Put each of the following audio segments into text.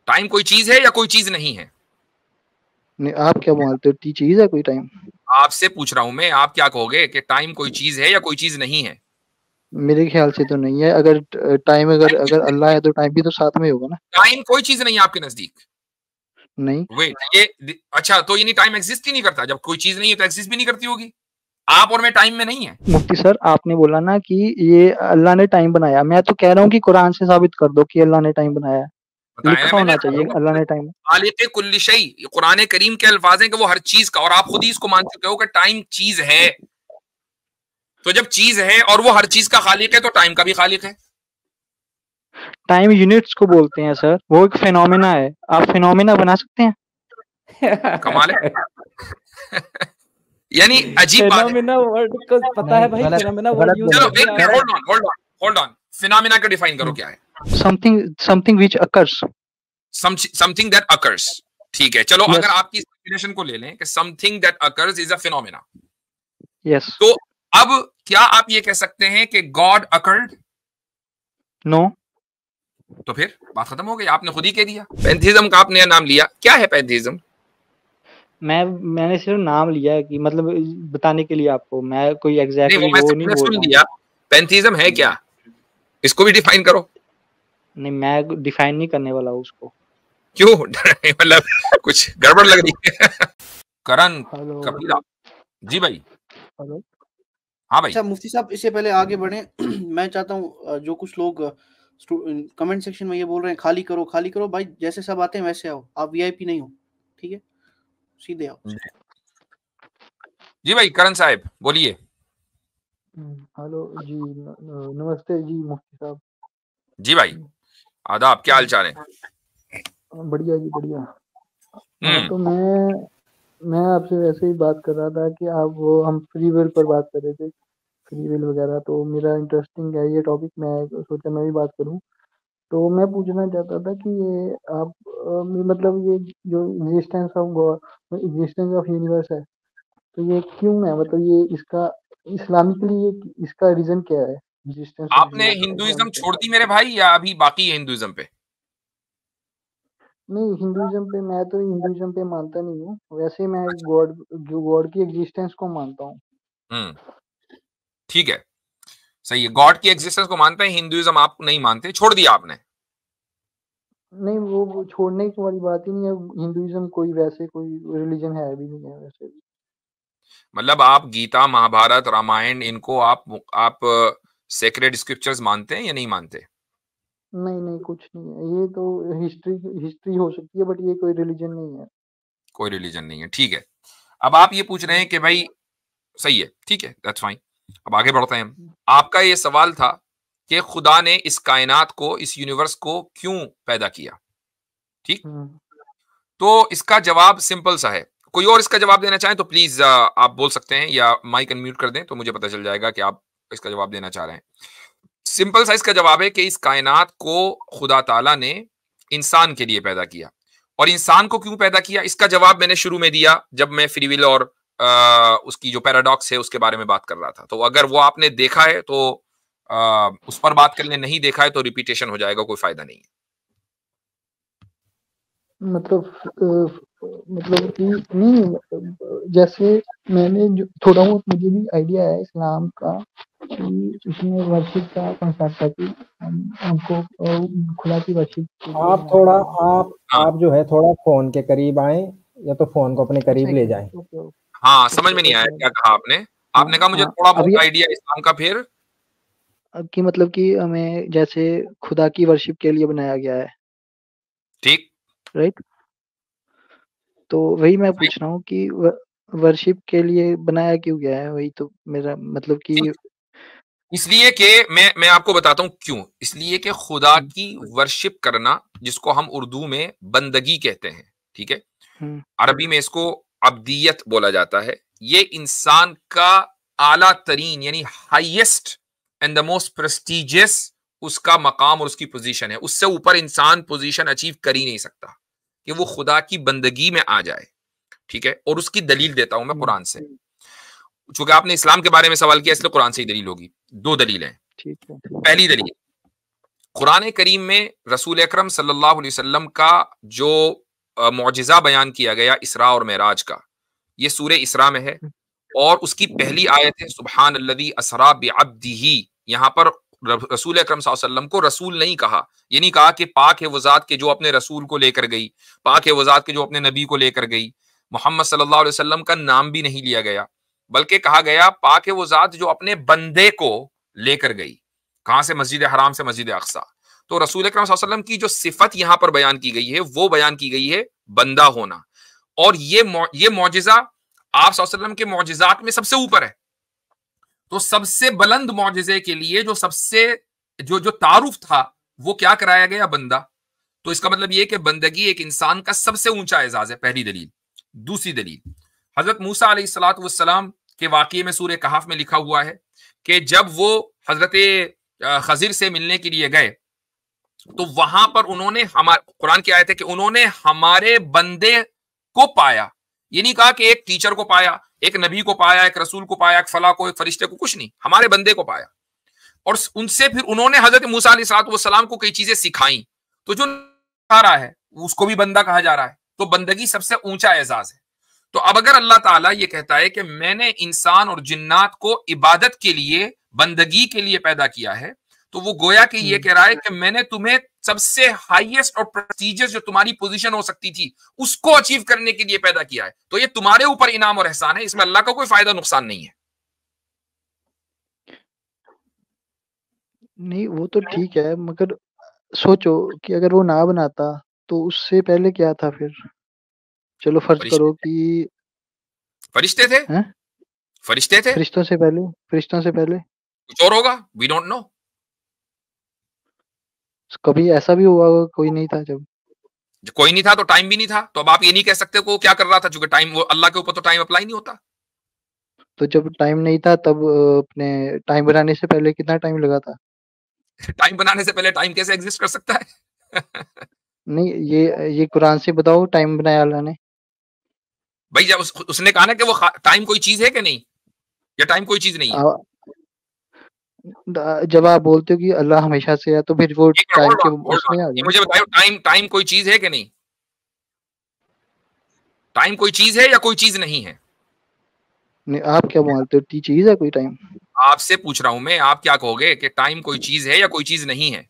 Time कोई चीज है या कोई चीज नहीं है? नहीं, आप क्या बोलते हो, चीज है कोई टाइम? आपसे पूछ रहा हूं मैं, आप क्या कहोगे कि टाइम कोई चीज है या कोई चीज नहीं है? मेरे ख्याल से तो नहीं है। अगर टाइम अगर अगर अल्लाह है तो टाइम भी तो साथ में होगा ना। टाइम कोई चीज नहीं है आपके नजदीक? नहीं। वेट, ये अच्छा, तो यानी टाइम एग्जिस्ट ही नहीं करता? जब कोई चीज नहीं है तो एग्जिस्ट भी नहीं करती होगी। आप और मैं टाइम में नहीं है। मुफ्ती सर, आपने बोला ना कि ये अल्लाह ने टाइम बनाया, मैं तो कह रहा हूँ कि कुरान से साबित कर दो कि अल्लाह ने टाइम बनाया। बताया ना लिखा मैंने, होना चाहिए अल्लाह ने टाइम। खालिक कुल्ली शै, कुरान करीम के अल्फाज हैं कि वो हर चीज का, और आप खुद ही इसको मान चुके हो कि टाइम चीज है। तो जब चीज है और वो हर चीज का खालिक है तो टाइम का भी खालिक है। टाइम यूनिट्स को बोलते हैं सर, वो एक फिनोमेना है। आप फिनोमेना बना सकते हैं? कमाल है। यानी अजीब बात है। फेनोमेना वर्ड को पता है भाई, फेनोमेना वर्ड यूज चलो करते एक हैं मिनट, आप। होल्ड ऑन, फिनोमेना का डिफाइन करो क्या है? Something which occurs. Something that occurs. ठीक है, चलो Yes. अगर आपकी डेफिनेशन को ले लें कि something that occurs is a phenomena, yes. तो अब क्या आप ये कह सकते हैं कि गॉड अकर्ड? नो। तो फिर बात खत्म हो गई, आपने खुद ही कह दिया। पैंथेइज्म का आपने नाम लिया, क्या है पैंथेइज्म? मैंने सिर्फ नाम लिया है कि मतलब बताने के लिए आपको, मैं कोई नहीं, एग्जैक्टली वो वो नहीं मैंने बोल सुन रहा हूँ। लिया। पैंथेइज्म है क्या, इसको भी डिफाइन करो। नहीं, मैं डिफाइन नहीं करने वाला हूँ उसको। क्यों? मतलब कुछ गड़बड़ लग रही है। करण हेलो। कपिला जी भाई। हेलो। हाँ भाई। अच्छा मुफ्ती साहब, इससे पहले आगे बढ़े, मैं चाहता हूँ जो कुछ लोग कमेंट सेक्शन में ये बोल रहे हैं खाली करो खाली करो, भाई जैसे सब आते हैं वैसे आओ, आप वीआईपी नहीं हो, ठीक है, सीधे आओ। जी भाई करण साहब बोलिए। हेलो जी, नमस्ते जी मुफ्ती साहब। जी भाई आदाब, क्या हाल चाल है? बढ़िया जी बढ़िया। हाँ, तो मैं आपसे वैसे ही बात कर रहा था कि आप वो हम फ्री विल पर बात कर रहे थे, फ्री विल वगैरह। तो मेरा इंटरेस्टिंग है ये टॉपिक, मैं सोचा मैं भी बात करूं। तो मैं पूछना चाहता था कि ये आप मतलब ये जो एग्जिस्टेंस ऑफ यूनिवर्स है, तो ये क्यों है? मतलब ये इसका इस्लामिकली ये इसका रीजन क्या है, एग्जिस्टेंस ऑफ आपने हिंदुइज्म यूनिवर्स? छोड़ दी मेरे भाई या अभी बाकी है हिंदुइज्म पे? नहीं, हिंदुइज्म पे मैं तो हिंदुइज्म पे मानता नहीं हूँ। वैसे मैं गॉड, जो गॉड की एग्जिस्टेंस को मानता हूँ। ठीक है, सही है, गॉड की एग्जिस्टेंस को मानते हैं। हिंदुइज्म आप नहीं मानते, छोड़ दिया आपने? नहीं, वो छोड़ने की वाली बात ही नहीं है। हिंदुइज्म कोई वैसे कोई रिलीजन है भी नहीं है वैसे भी। मतलब आप गीता महाभारत रामायण इनको आप सेक्रेड स्क्रिप्चर्स मानते हैं या नहीं मानते? नहीं नहीं, कुछ नहीं है। ये तो हिस्ट्री हिस्ट्री हो सकती है, बट ये कोई रिलीजन नहीं है। कोई रिलीजन नहीं है, ठीक है। अब आप ये पूछ रहे हैं कि भाई, सही है, ठीक है, दैट्स फाइन। अब आगे बढ़ते हैं हम। आपका ये सवाल था कि खुदा ने इस कायनात को, इस यूनिवर्स को क्यों पैदा किया, ठीक? तो इसका जवाब सिंपल सा है। कोई और इसका जवाब देना चाहे तो प्लीज आप बोल सकते हैं, या माइक अनम्यूट कर दें तो मुझे पता चल जाएगा कि आप इसका जवाब देना चाह रहे हैं। सिंपल सा इसका जवाब है कि इस कायनात को खुदा ताला ने इंसान के लिए पैदा किया। और इंसान को क्यों पैदा किया, इसका जवाब मैंने शुरू में दिया जब मैं फ्री विल और उसकी जो पैराडॉक्स है उसके बारे में बात कर रहा था। तो अगर वो आपने देखा है तो उस पर बात कर लें, नहीं देखा है तो रिपीटेशन हो जाएगा, कोई फायदा नहीं है। मतलब कि नहीं, जैसे मैंने जो थोड़ा बहुत मुझे भी आइडिया है इस्लाम का, कि उसमें वर्शिप का कंसेप्ट है कि हमको खुदा की वर्शिप। आप थोड़ा आप जो है थोड़ा फोन के करीब आए, या तो फोन को अपने करीब ले जाएं। हाँ, समझ में नहीं आया क्या कहा आपने। आपने कहा मुझे थोड़ा बहुत आइडिया इस्लाम का, फिर कि मतलब कि हमें जैसे खुदा की वर्शिप के लिए बनाया गया है, ठीक, राइट? तो वही मैं पूछ रहा हूँ कि वर्शिप के लिए बनाया क्यों गया है, वही तो मेरा मतलब कि इसलिए कि मैं आपको बताता हूं क्यों। इसलिए कि खुदा की वर्शिप करना, जिसको हम उर्दू में बंदगी कहते हैं, ठीक है, अरबी में इसको अब्दियत बोला जाता है। ये इंसान का आला तरीन यानी highest and the most prestigious उसका मकाम और उसकी पोजीशन है। उससे ऊपर इंसान पोजीशन अचीव कर ही नहीं सकता कि वो खुदा की बंदगी में आ जाए, ठीक है। और उसकी दलील देता हूं मैं कुरान से। चूंकि आपने इस्लाम के बारे में सवाल किया इसलिए कुरान से ही दलील होगी। दो दलील हैं। ठीक है। पहली दलील, कुरान करीम में रसूल अकरम सल्लल्लाहु अलैहि वसल्लम का जो मौजिज़ा बयान किया गया इसरा और मेराज का, ये सूरे इसरा में है और उसकी पहली आयत है सुब्हान अल्लज़ी असरा बिअब्दिही। यहाँ पर रसूल अकरम सल्लल्लाहु अलैहि वसल्लम को रसूल नहीं कहा, ये नहीं कहा कि पाक है वो ज़ात के जो अपने रसूल को लेकर गई, पाक है वो ज़ात के जो अपने नबी को लेकर गई। मोहम्मद सल्लल्लाहु अलैहि वसल्लम का नाम भी नहीं लिया गया, बल्कि कहा गया पाक है वो ज़ात जो अपने बंदे को लेकर गई। कहां से? मस्जिद हराम से मस्जिद अक्सा। तो रसूल अकरम सल्लल्लाहु अलैहि वसल्लम की जो सिफत यहां पर बयान की गई है वो बयान की गई है बंदा होना, और ये मौजिज़ा आप सल्लल्लाहु अलैहि वसल्लम के मौजिज़ात में सबसे ऊपर है। तो सबसे बुलंद मौजिज़े के लिए जो सबसे जो तारुफ था वो क्या कराया गया? बंदा। तो इसका मतलब ये कि बंदगी एक इंसान का सबसे ऊंचा एजाज है, पहली दलील। दूसरी दलील, हजरत मूसा अलैहिस्सलातु वस्सलाम के वाक़ये में सूरह कहफ में लिखा हुआ है कि जब वो हजरत खजिर से मिलने के लिए गए तो वहां पर उन्होंने कुरान की आयत है कि उन्होंने हमारे बंदे को पाया। ये नहीं कहा कि एक टीचर को पाया, एक नबी को पाया, एक रसूल को पाया, एक फला को, एक फरिश्ते को, कुछ नहीं, हमारे बंदे को पाया। और उनसे फिर उन्होंने हजरत मूसा अलैहिस्सलाम को कई चीजें सिखाई। तो जो आ रहा है उसको भी बंदा कहा जा रहा है। तो बंदगी सबसे ऊंचा एजाज है। तो अब अगर अल्लाह ताला ये कहता है कि मैंने इंसान और जिन्नात को इबादत के लिए, बंदगी के लिए पैदा किया है, तो वो गोया कि ये कह रहा है कि मैंने तुम्हें सबसे हाईएस्ट और प्रेस्टिजियस जो तुम्हारी पोजीशन हो सकती थी उसको अचीव करने के लिए पैदा किया है। तो ये तुम्हारे ऊपर इनाम और एहसान है, इसमें अल्लाह का कोई फायदा नुकसान नहीं है। नहीं वो तो ठीक है, मगर सोचो कि अगर वो ना बनाता तो उससे पहले क्या था फिर? चलो फर्ज करो कि फरिश्ते थे। हैं? फरिश्ते थे। फरिश्तों से पहले कुछ और होगा, वी डोंट नो। कभी ऐसा भी हुआ होगा कोई नहीं था? जब कोई नहीं था तो टाइम भी नहीं था। तो अब आप ये नहीं कह सकते को क्या कर रहा था, चूंकि टाइम, वो अल्लाह के ऊपर तो टाइम अप्लाई नहीं होता। तो जब टाइम नहीं था तब अपने टाइम बनाने से पहले कितना टाइम लगा था? टाइम बनाने से पहले टाइम कैसे एग्जिस्ट कर सकता है? नहीं, ये कुरान से बताओ टाइम बनाया अल्लाह ने। भाई जब उसने कहा ना कि वो टाइम कोई चीज है कि नहीं, या टाइम कोई चीज नहीं है? जब आप बोलते हो कि अल्लाह हमेशा से है तो फिर वो टाइम के उसमें आ गया। मुझे बताओ टाइम कोई चीज है कि नहीं? टाइम कोई चीज है या कोई चीज नहीं है? नहीं, आप क्या बोलते हो, चीज है कोई टाइम? आपसे पूछ रहा हूं मैं, आप क्या कहोगे कि टाइम कोई चीज है या कोई चीज नहीं है?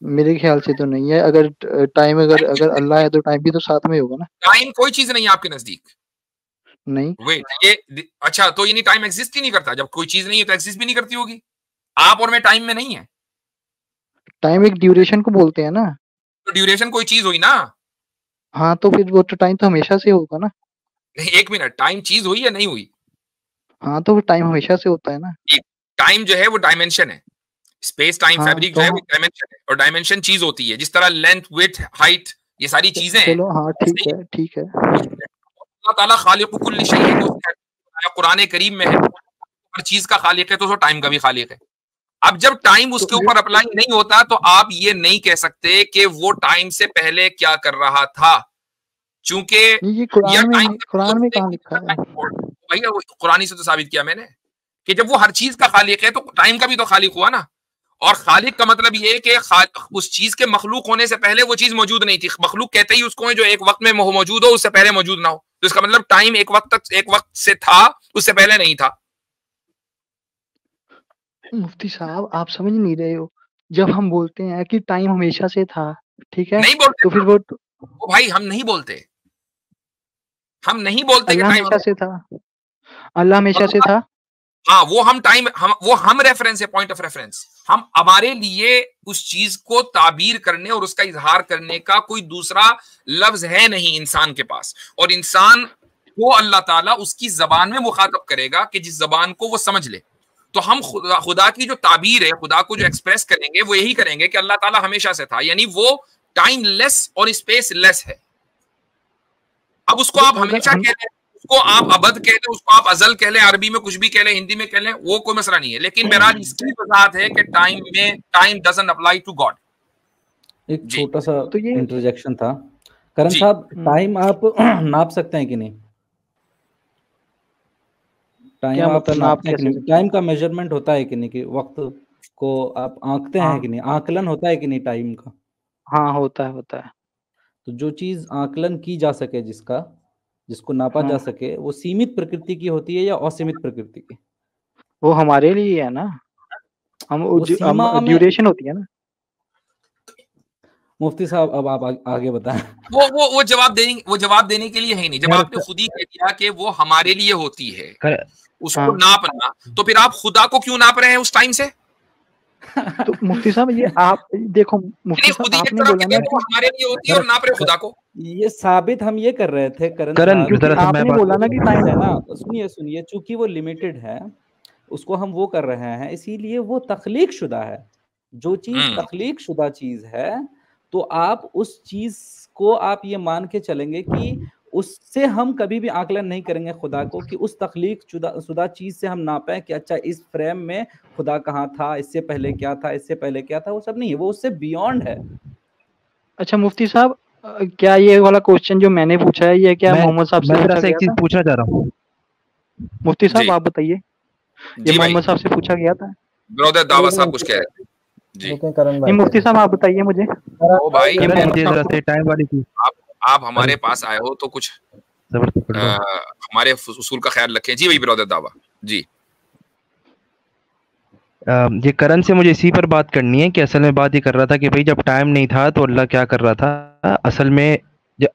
मेरे ख्याल से तो नहीं है। अगर टाइम अगर अल्लाह है तो टाइम भी तो साथ में होगा ना। टाइम कोई चीज नहीं है आपके नजदीक? नहीं। वेट, ये अच्छा, तो यानी टाइम एग्जिस्ट ही नहीं करता? जब कोई चीज नहीं है तो एग्जिस्ट भी नहीं करती होगी। आप और मैं टाइम में नहीं है। टाइम एक ड्यूरेशन को बोलते हैं ना। तो ड्यूरेशन कोई चीज हुई ना। हाँ, तो फिर वो तो टाइम तो हमेशा से होगा ना। नहीं, एक मिनट, टाइम चीज हुई या नहीं हुई? हाँ, तो टाइम हमेशा से होता है ना। टाइम जो है वो डायमेंशन है, स्पेस टाइम फैब्रिक जो है वो डायमेंशन है, और डायमेंशन चीज होती है। जिस तरह लेंथ, विड्थ, हाइट, ये सारी चीजें हैं। चलो हाँ, ठीक है। अल्लाह ताला खालिक़ु कुल्लि शै है, तो कुरान करीम में है हर चीज का खालिक है, तो टाइम का भी खालिक है। अब जब टाइम उसके ऊपर अप्लाई नहीं होता तो आप ये नहीं कह सकते कि वो टाइम से पहले क्या कर रहा था, चूंकि ये कुरान में कहाँ लिखा है? भैया कुरानी से तो साबित किया मैंने कि जब वो हर चीज का खालिक है तो टाइम का भी तो खालिक हुआ ना। और खालिक का मतलब ये है कि उस चीज के मखलूक होने से पहले वो चीज मौजूद नहीं थी। मखलूक कहते ही उसको है जो एक वक्त में मौजूद हो, उससे पहले मौजूद ना हो। तो इसका मतलब टाइम एक वक्त से था, उससे पहले नहीं था। मुफ्ती साहब, आप समझ नहीं रहे हो। जब हम बोलते हैं कि टाइम हमेशा से था, ठीक है, नहीं बोलते तो फिर वो भाई हम नहीं बोलते अल्लाह हमेशा से था। अल्लाह हमेशा से था। हाँ, वो हम रेफरेंस है, पॉइंट ऑफ रेफरेंस। हम हमारे लिए उस चीज को ताबीर करने और उसका इजहार करने का कोई दूसरा लफ्ज है नहीं इंसान के पास। और इंसान को अल्लाह ताला उसकी जबान में मुखातब करेगा कि जिस जबान को वो समझ ले। तो हम खुदा की जो ताबीर है, खुदा को जो एक्सप्रेस करेंगे वो यही करेंगे कि अल्लाह ताला हमेशा से था, यानी वो टाइम लेस और स्पेस लेस है। अब उसको आप हमेशा कह लें, उसको आप अबद कह लें, उसको आप अजल कह लें, अरबी में कुछ भी कह लें, हिंदी में कह लें, वो कोई मसला नहीं है। लेकिन बहरहाल इसकी वजाहत है कि time doesn't apply to God. एक छोटा सा इंटरजेक्शन था करण साहब, टाइम आप नाप सकते हैं कि नहीं? टाइम आप नाप सकते हैं? टाइम का मेजरमेंट होता है कि नहीं, कि वक्त को आप आंकते हैं कि नहीं? आकलन होता है कि नहीं टाइम का? हाँ होता है। तो जो चीज आकलन की जा सके, जिसको नापा जा सके, वो सीमित प्रकृति की होती है या असीमित प्रकृति की? वो हमारे लिए है ना, हम ड्यूरेशन होती है ना। मुफ्ती साहब अब आप आगे बताएं। वो जवाब देने के लिए है नहीं। जब आपने खुद ही कह दिया कि वो हमारे लिए होती है, उसको नापना, तो फिर आप खुदा को क्यों नाप रहे हैं उस टाइम से? तो मुफ्ती साहब ये आप देखो, मुफ्ती साहब आपने बोला ना कि हमारे लिए होती है और नाप रहे खुदा को। ये साबित हम ये कर रहे थे करण, आपने बोला ना कि टाइम है ना। सुनिए, चूंकि वो लिमिटेड है, उसको हम वो कर रहे हैं, इसीलिए वो तख्लीक शुदा है। जो चीज तख्लीक शुदा चीज है, तो आप उस चीज को आप ये मान के चलेंगे कि उससे हम कभी भी आकलन नहीं करेंगे खुदा को, कि उस तख्लीक शुदा चीज से हम नापें कि अच्छा इस फ्रेम में खुदा कहाँ था, इससे पहले क्या था, इससे पहले क्या था। वो सब नहीं है, वो उससे बियॉन्ड है। अच्छा मुफ्ती साहब, क्या ये वाला क्वेश्चन जो मैंने पूछा है, ये क्या मोहम्मद साहब से एक चीज पूछना चाह रहा हूँ? मुफ्ती साहब आप बताइए, ये मोहम्मद साहब से पूछा गया था। ब्रदर दावा साहब कुछ कह रहे थे जी। नहीं मुफ्ती साहब आप बताइए मुझे। ओ भाई, टाइम वाली थी। आप हमारे पास आए हो तो कुछ हमारे उसूल का ख्याल रखें। जी भाई ब्रदर दावा जी। ये करण से मुझे इसी पर बात करनी है कि असल में बात ये कर रहा था कि भाई जब टाइम नहीं था तो अल्लाह क्या कर रहा था। असल में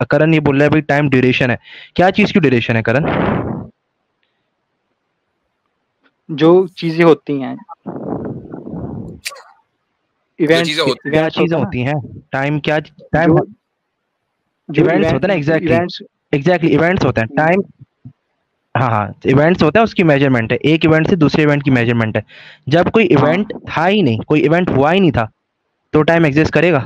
करण ये बोल रहा है भाई टाइम ड्यूरेशन है। क्या चीज की ड्यूरेशन है करण? जो चीजें होती हैं, क्या चीजें होती हैं? टाइम क्या टाइम इवेंट्स होता है ना। एग्जैक्टली इवेंट्स होते हैं। टाइम हाँ इवेंट्स होता है, उसकी मेजरमेंट है। एक इवेंट से दूसरे इवेंट की मेजरमेंट है। जब कोई इवेंट था ही नहीं, कोई इवेंट हुआ ही नहीं था, तो टाइम एग्जिस्ट करेगा?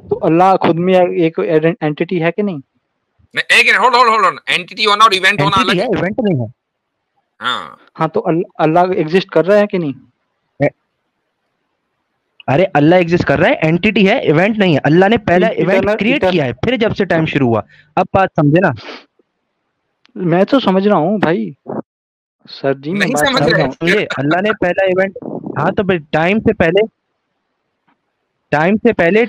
तो अल्लाह खुद में एक एंटिटी है कि नहीं? एक होल्ड ऑन, एंटिटी होना और इवेंट होना अलग है। इवेंट नहीं है। हाँ तो अल्लाह एग्जिस्ट कर रहा है कि नहीं? अरे अल्लाह एग्जिस्ट कर रहा है, एंटिटी है, इवेंट नहीं है। अल्लाह ने पहला इवेंट क्रिएट किया है, फिर जब से टाइम शुरू हुआ। अब बात समझे ना? मैं तो समझ रहा हूँ भाई। सर जी मैं बात समझ रहा हूँ। अल्लाह ने पहला इवेंट, हाँ तो भाई टाइम से पहले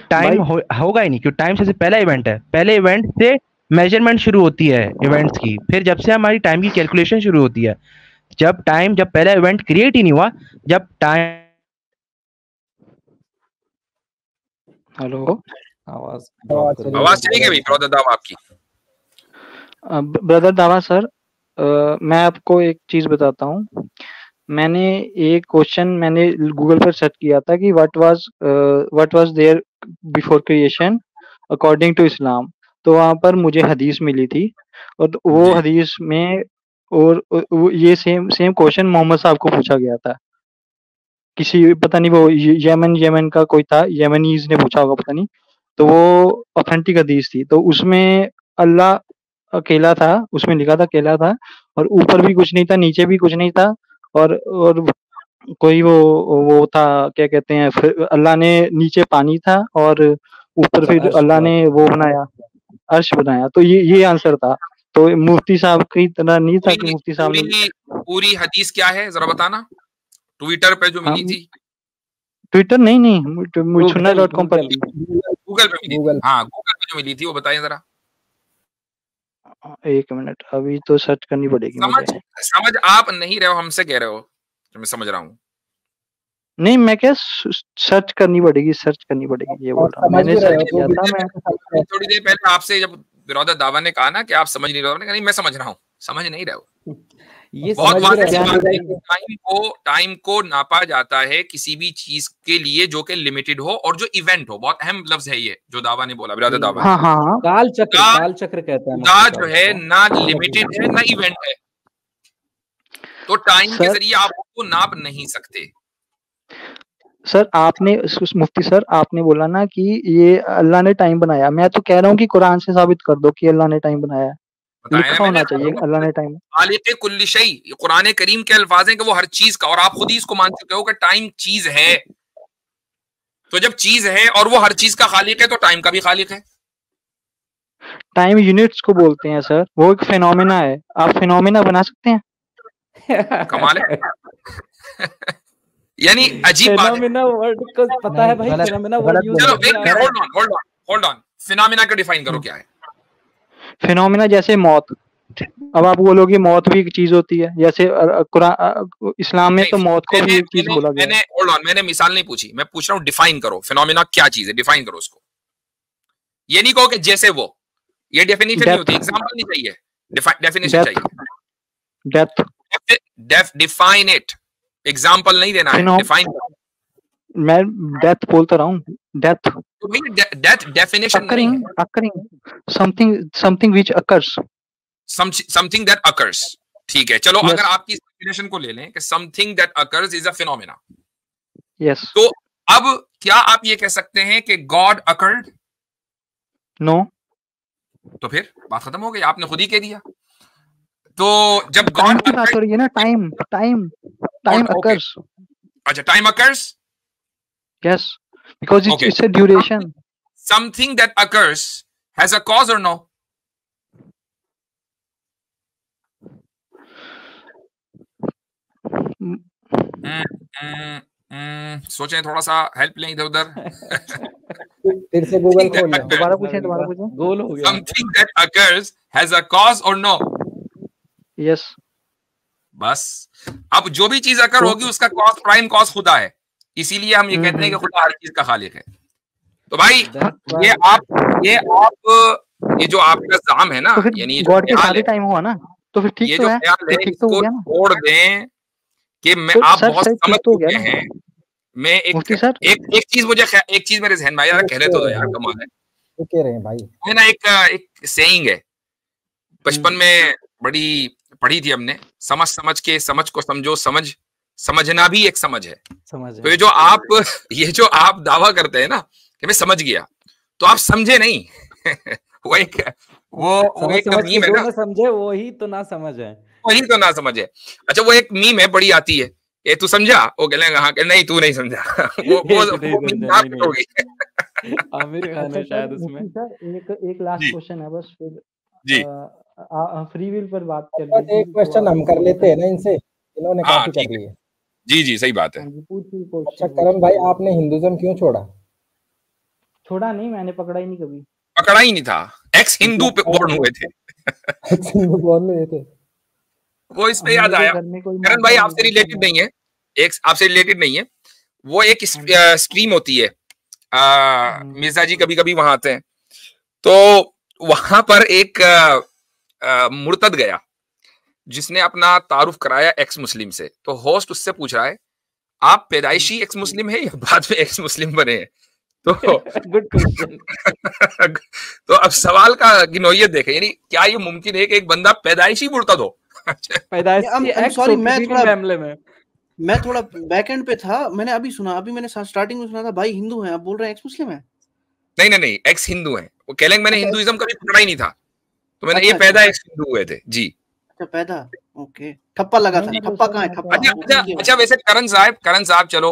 टाइम होगा ही नहीं, क्योंकि टाइम से पहला इवेंट है। पहले इवेंट से मेजरमेंट शुरू होती है इवेंट्स की, फिर जब से हमारी टाइम की कैलकुलेशन शुरू होती है। जब पहला इवेंट क्रिएट ही नहीं हुआ, जब टाइम। हेलो, आवाज ठीक है भाई ब्रदर दावा आपकी? ब्रदर दावा सर, मैं आपको एक चीज बताता हूँ। मैंने एक क्वेश्चन मैंने गूगल पर सर्च किया था कि what was there before creation according to Islam. तो वहां पर मुझे हदीस मिली थी, और वो हदीस में और ये सेम क्वेश्चन मोहम्मद साहब को पूछा गया था। किसी पता नहीं वो यमन का कोई था, यमनीज ने पूछा होगा पता नहीं। तो वो ऑथेंटिक हदीस थी। तो उसमें अल्लाह अकेला था, उसमें लिखा था अकेला था, और ऊपर भी कुछ नहीं था, नीचे भी कुछ नहीं था, और कोई वो था, क्या कहते हैं, फिर अल्लाह ने नीचे पानी था और ऊपर फिर अल्लाह ने वो बनाया, अर्श बनाया। तो ये आंसर था। तो मुफ्ती साहब की तरह नहीं था कि मुफ्ती साहब ने पूरी हदीस क्या है जरा बताना। ट्विटर पे जो मिली थी? ट्विटर नहीं, मुछन्ना.com पर गूगल पे मिली थी। हाँ गूगल पे जो मिली थी वो बताइए जरा। एक मिनट, अभी तो सर्च करनी पड़ेगी मुझे। समझ आप नहीं रहे हो, हमसे कह रहे हो, मैं समझ रहा हूँ। नहीं मैं क्या सर्च करनी पड़ेगी ये बोल रहा हूँ। मैंने सर्च किया था। मैं थोड़ी देर पहले आपसे जब ब्रदर दावा ने कहा ना कि आप समझ नहीं रहे हो, नहीं मैं समझ रहा हूँ, समझ नहीं रहे हो। ये बहुत टाइम को नापा जाता है किसी भी चीज के लिए जो कि लिमिटेड हो और जो इवेंट हो। बहुत अहम लफ्ज है ये जो दावा ने बोला, ब्रदर दावा। हाँ। काल चक्र कहते हैं। खुदा जो है ना लिमिटेड है ना इवेंट है, तो टाइम के जरिए आप उसको नाप नहीं सकते। सर आपने मुफ्ती सर आपने बोला ना कि ये अल्लाह ने टाइम बनाया। मैं तो कह रहा हूँ कि कुरान से साबित कर दो कि अल्लाह ने टाइम बनाया है। लिखा होना चाहिए अल्लाह ने टाइम। खालिक़े कुल्ली शै, कुरान करीम के अल्फाज हैं कि वो हर चीज का, और आप खुद ही इसको मान चुके हो कि टाइम चीज है। तो जब चीज है और वो हर चीज का खालिक है, तो टाइम का भी खालिक है। टाइम यूनिट्स को बोलते हैं सर, वो एक फिनोमेना है। आप फिनोमेना बना सकते हैं? कमाल है। यानी अजीब बात है। फिनोमेना वर्ड को पता है भाई, फिनोमेना वर्ड यूज चलो करते हैं। होल्ड ऑन, फिनोमेना को डिफाइन करो क्या है? फिनोमेना जैसे मौत, अब आप बोलोगे मौत भी एक चीज होती है, जैसे कुरान इस्लाम में तो मौत को भी एक चीज बोला गया है। होल्ड ऑन, मैंने मिसाल नहीं पूछी, मैं पूछ रहा हूँ डिफाइन करो फिनोमेना क्या चीज है, डिफाइन करो उसको। ये नहीं कहो कि जैसे वो, ये डेफिनेशन नहीं होती, एग्जांपल नहीं चाहिए, डेफिनेशन चाहिए। डेथ, डिफाइन इट, एग्जांपल नहीं देना है, डिफाइन। मैं डेथ बोलता रहा हूँ, डेथ तो भाई death definition occurring something which occurs, something that occurs, ठीक है। चलो अगर आपकी डेफिनेशन को ले लें कि something that occurs is a phenomena, yes, तो अब क्या आप ये कह सकते हैं कि God occurred? no, तो फिर बात खत्म हो गई, आपने खुद ही कह दिया। तो जब God की बात हो रही है ना, टाइम occurs, अच्छा time occurs, yes, because it's a duration. Something that occurs has a cause or no? सोचें थोड़ा सा, हेल्प लें इधर उधर। फिर से गूगल खोल लो, दोबारा पूछें। गोल हो गया। Something that occurs has a cause or no? Yes. बस अब जो भी चीज अकर होगी उसका कॉज, प्राइम कॉज खुदा है, इसीलिए हम ये कहते हैं कि खुदा हर चीज का खालिक है। तो भाई ये जो आपका जाम है ना, तो यानी गॉड के साथ ही टाइम हुआ ना, तो फिर ठीक तो है, ठीक तो हो गया ना। छोड़ दें कि मैं तो आप बहुत ठीक समझ तो हो चुके गया हैं। मैं एक चीज मुझे, एक चीज मेरे जहन में यार कहने तो दो यार, कमाल है। तो कह रहे हैं भाई, है ना, एक सेइंग है, बचपन में बड़ी पढ़ी थी हमने, समझ के समझ को समझो, समझना भी एक समझ है। तो ये जो आप दावा करते हैं ना कि मैं समझ गया, तो आप समझे नहीं। वो एक मीम है ना, समझे वही तो ना समझ है, वही तो ना समझ है। अच्छा वो एक मीम है, बड़ी आती है, ये तू समझा, वो कहलेंगे हाँ, नहीं तू नहीं समझा। वो आमिर खान है शायद उसमें। एक लास्ट क्वेश्चन है बस, फिर जी फ्री विल पर बात कर लेते हैं। एक क्वेश्चन हम कर लेते हैं ना इनसे, इन्होंने काफी कर ली है। जी सही बात है। अच्छा करण भाई, आपने हिंदुइज्म क्यों छोड़ा? छोड़ा नहीं, मैंने पकड़ा ही नहीं कभी। पकड़ा ही नहीं था, एक्स हिंदू पे बोर्न हुए थे। एक्स हिंदू बोर्न हुए थे। वो इस पे याद आया, करण भाई आपसे रिलेटेड नहीं है, आपसे रिलेटेड नहीं है, वो एक स्ट्रीम होती है, मिर्जा जी कभी कभी वहां आते हैं, तो वहां पर एक मुर्तद गया जिसने अपना तारुफ कराया एक्स मुस्लिम से। तो होस्ट उससे पूछ रहा है, आप पैदाइशी एक्स मुस्लिम है या बाद में एक्स मुस्लिम बने हैं? तो गुड क्वेश्चन। तो अब सवाल का गिनोयत देखें, यानी क्या ये मुमकिन है कि एक बंदा पैदाइशी मुर्तद हो? सॉरी, मैं थोड़ा बैक एंड पे था, मैंने अभी सुना, अभी मैंने स्टार्टिंग में सुना था भाई हिंदू हैं, आप बोल रहे हैं एक्स मुस्लिम है। नहीं एक्स हिंदू हैं। वो कह लेंगे मैंने हिंदुइज्म कभी पकड़ा ही नहीं था, तो मैंने ये पैदा एक्स हिंदू हुए थे। जी अच्छा पैदा, ओके, ठप्पा लगा था, ठप्पा कहाँ है ठप्पा? अच्छा वैसे करण साहब चलो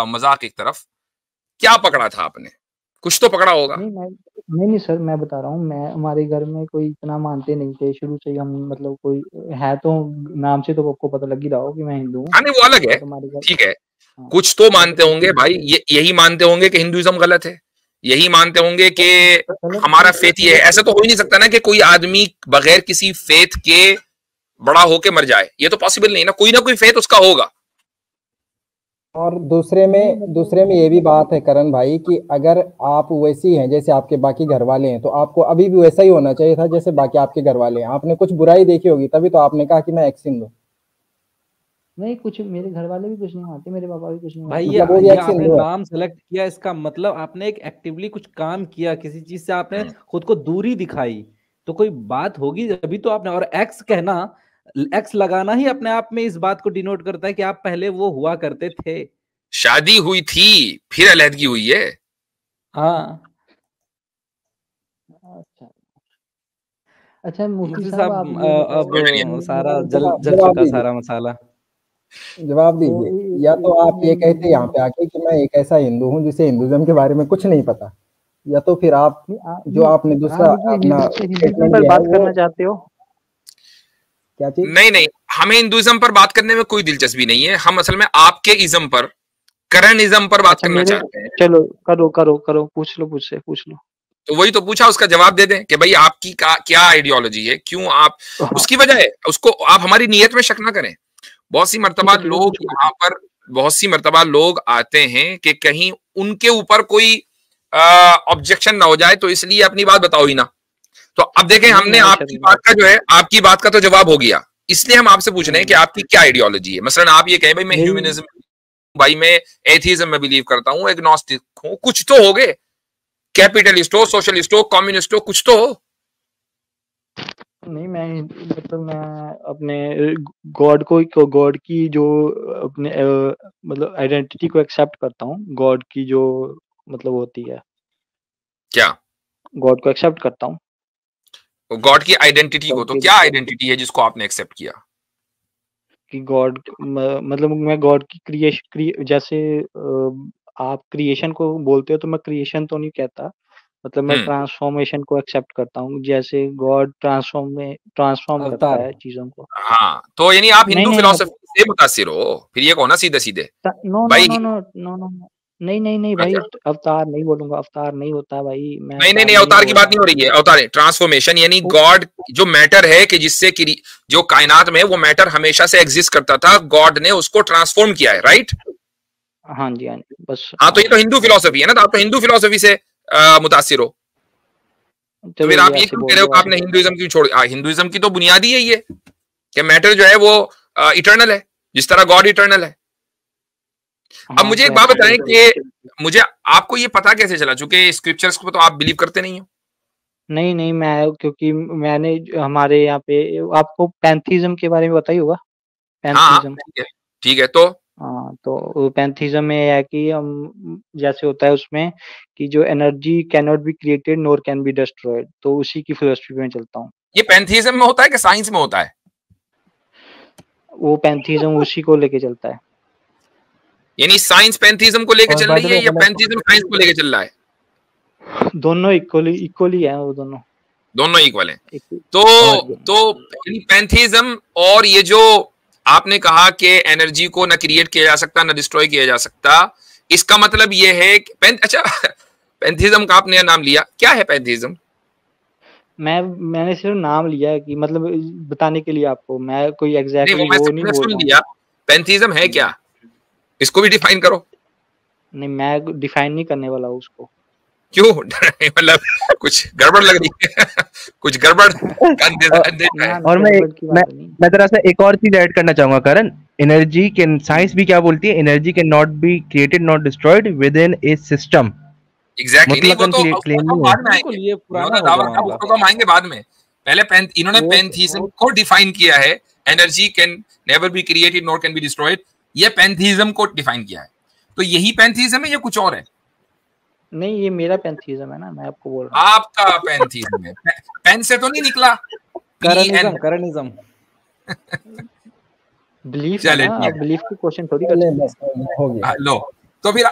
मजाक एक तरफ, क्या पकड़ा था आपने? कुछ तो पकड़ा होगा। नहीं सर, मैं बता रहा हूँ, हमारे घर में कोई इतना मानते नहीं थे शुरू से ही, हम मतलब कोई है तो नाम से तो आपको पता लग ही रहा हो कि मैं हिंदू हूँ। हाँ नहीं वो अलग है, ठीक है, कुछ तो मानते होंगे भाई, यही मानते होंगे कि हिंदुइज्म गलत है, यही मानते होंगे कि हमारा फेथ ये है। ऐसा तो हो ही नहीं सकता ना कि कोई आदमी बगैर किसी फेथ के बड़ा होके मर जाए, ये तो पॉसिबल नहीं ना, कोई ना कोई फेथ उसका होगा। और दूसरे में ये भी बात है करण भाई कि अगर आप वैसी हैं जैसे आपके बाकी घर वाले हैं, तो आपको अभी भी वैसा ही होना चाहिए था जैसे बाकी आपके घर वाले हैं। आपने कुछ बुराई देखी होगी, तभी तो आपने कहा कि मैं एक्स हिंदू। नहीं, कुछ मेरे घर वाले भी कुछ नहीं मानते, मेरे पापा भी कुछ नहीं भाई मानते। ये आपने नाम सेलेक्ट किया, इसका मतलब आपने एक एक्टिवली कुछ काम किया, किसी चीज से आपने खुद को दूरी दिखाई, तो कोई बात होगी अभी तो आपने। और एक्स कहना, एक्स लगाना ही अपने आप में इस बात को डिनोट करता है कि आप पहले वो हुआ करते थे। शादी हुई थी फिर अलहदगी हुई है। हाँ अच्छा मुफ्ती साहब, अब सारा जल चुका सारा मसाला। जवाब दीजिए, या तो आप ये कहते यहाँ पे आके कि मैं एक ऐसा हिंदू हूँ जिसे हिंदुइज्म के बारे में कुछ नहीं पता, या तो फिर आप जो आपने दूसरा अपना पर बात करना चाहते हो। क्या चीज? नहीं हमें हिंदुइज्म पर बात करने में कोई दिलचस्पी नहीं है, हम असल में आपके इज्म पर करनिज्म पर बात करना चाहते हैं। चलो करो करो करो, पूछ लो, मुझसे पूछ लो। तो वही तो पूछा, उसका जवाब दे दें कि भाई आपकी क्या आइडियोलॉजी है, क्यों आप उसकी वजह है, उसको आप हमारी नीयत में शक ना करें। बहुत सी मर्तबा लोग यहाँ पर, बहुत सी मर्तबा लोग आते हैं कि कहीं उनके ऊपर कोई ऑब्जेक्शन ना हो जाए, तो इसलिए अपनी बात बताओ ही ना। तो अब देखें, हमने आपकी बात का जो है, आपकी बात का तो जवाब हो गया, इसलिए हम आपसे पूछ रहे हैं कि आपकी क्या आइडियोलॉजी है। मसलन आप ये कहें भाई मैं ह्यूमनिज्म, भाई मैं एथीज्म में बिलीव करता हूं, एग्नोस्टिक हूं, कुछ तो हो गए, कैपिटलिस्ट हो, सोशलिस्ट हो, कम्युनिस्ट हो, कुछ तो हो। नहीं, मैं मतलब मैं अपने गॉड को, गॉड की जो अपने मतलब आइडेंटिटी को एक्सेप्ट करता हूँ, गॉड की जो मतलब होती है, क्या गॉड को एक्सेप्ट करता हूँ, गॉड की आइडेंटिटी को। तो क्या आइडेंटिटी है जिसको आपने एक्सेप्ट किया? कि गॉड मतलब मैं गॉड की क्रिएशन, जैसे आप क्रिएशन को बोलते हो तो मैं क्रिएशन तो नहीं कहता, मतलब मैं ट्रांसफॉर्मेशन को एक्सेप्ट करता हूँ, जैसे गॉड ट्रांसफॉर्म करता है चीजों को। हाँ, तो यानी आप हिंदू फिलॉसफी से मुतासिर हो, फिर ये कहो ना सीधे सीधे। No no no no no no, नहीं नहीं नहीं भाई, अवतार नहीं बोलूंगा, अवतार नहीं होता भाई, मैं नहीं, अवतार की बात नहीं हो रही है, अवतार ट्रांसफॉर्मेशन, यानी गॉड जो मैटर है कि जिससे जो कायनात में वो मैटर हमेशा से एग्जिस्ट करता था, गॉड ने उसको ट्रांसफॉर्म किया है, राइट? हाँ जी, हाँ जी, बस। हाँ, तो ये तो हिंदू फिलॉसफी है ना, तो आप तो हिंदू फिलॉसफी से मुतासिर हो। तो फिर आप ये क्यों कह रहे हो कि आपने हिंदुइज्म क्यों छोड़? हिंदुइज्म की तो बुनियादी है ये कि मैटर जो है वो इटर्नल है, जिस तरह गॉड इटर्नल है। अब मुझे एक बात बताएं कि मुझे आपको ये पता कैसे चला, चूंकि स्क्रिप्चर्स को तो आप बिलीव करते नहीं हो? नहीं, मैं क्योंकि मैंने हमारे यहाँ पे आपको पैंथीज्म के बारे में बताई होगा। पैंथीज्म, ठीक है। तो हाँ, तो पैंथीज्म में है कि हम जैसे होता है उसमें कि जो energy can not be created nor can be destroyed, तो उसी की फिलॉसफी में चलता हूँ। ये पैंथीज्म में होता है कि साइंस में होता है? वो पैंथीज्म उसी को लेके चलता है। यानी साइंस पैंथीज्म को लेके चल रही है या पैंथीज्म साइंस को लेके चल रहा है? दोनों इक्वली है, वो दोनों इक्वल है। तो पैंथीज्म और ये जो आपने कहा कि एनर्जी को ना क्रिएट किया जा सकता ना डिस्ट्रॉय किया जा सकता, इसका मतलब ये है कि अच्छा पैंथीज्म का आपने नाम लिया, क्या है पैंथीज्म? मैंने सिर्फ नाम लिया है कि मतलब बताने के लिए आपको, मैं कोई एग्जैक्टली वो नहीं बोल रहा हूं। पैंथीज्म है क्या, इसको भी डिफाइन करो। नहीं, मैं डिफाइन नहीं करने वाला हूँ उसको। क्यों? मतलब कुछ गड़बड़ लग रही है? कुछ गड़बड़ और मैं जरा सा एक और चीज ऐड करना चाहूंगा करण। एनर्जी कैन, साइंस भी क्या बोलती है, energy can not be created not destroyed with in A system. Exactly, नहीं वो तो बाद में आएंगे, ये पुराना दावा था, उसको तो हम आएंगे बाद में। पहले इन्होंने पैंथीज्म को डिफाइन किया है, energy can never be created nor can be destroyed, ये पैंथीज्म को डिफाइन किया है। तो यही पैंथीज्म है या कुछ और है? नहीं, ये मेरा पैंथीज्म है ना, मैं आपको बोल रहा हूँ। आपका पैंथीज्म है, पेन से तो नहीं निकला? करनिज्म बिलीफ है ना, बिलीफ की क्वेश्चन थोड़ी हो गया। लो, तो फिर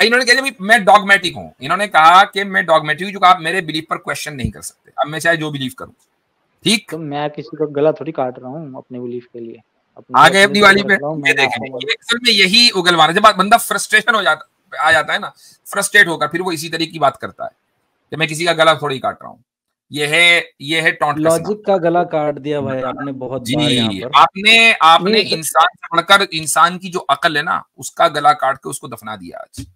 इन्होंने कहा मैं डॉगमेटिक हूं, इन्होंने कहा कि मैं डॉगमेटिक हूं, जो आप मेरे बिलीफ पर क्वेश्चन नहीं कर सकते, अब मैं चाहे जो बिलीव करूं। ठीक, तो मैं किसी का गला थोड़ी काट रहा हूं अपने बिलीफ के लिए। आ गए अपनी वाली पे, ये देखें, एक्चुअल में यही उगलवाना, जब बंदा फ्रस्ट्रेशन हो जाता आ जाता है ना, फ्रस्ट्रेट होकर फिर वो इसी तरीके की बात करता है कि मैं किसी का गला थोड़ी काट रहा हूं। ये है टॉन्ट, लॉजिक का गला काट दिया भाई आपने बहुत बार यहाँ पर। आपने इंसान से बढ़कर इंसान की जो अकल है ना, उसका गला काट के उसको दफना दिया आज।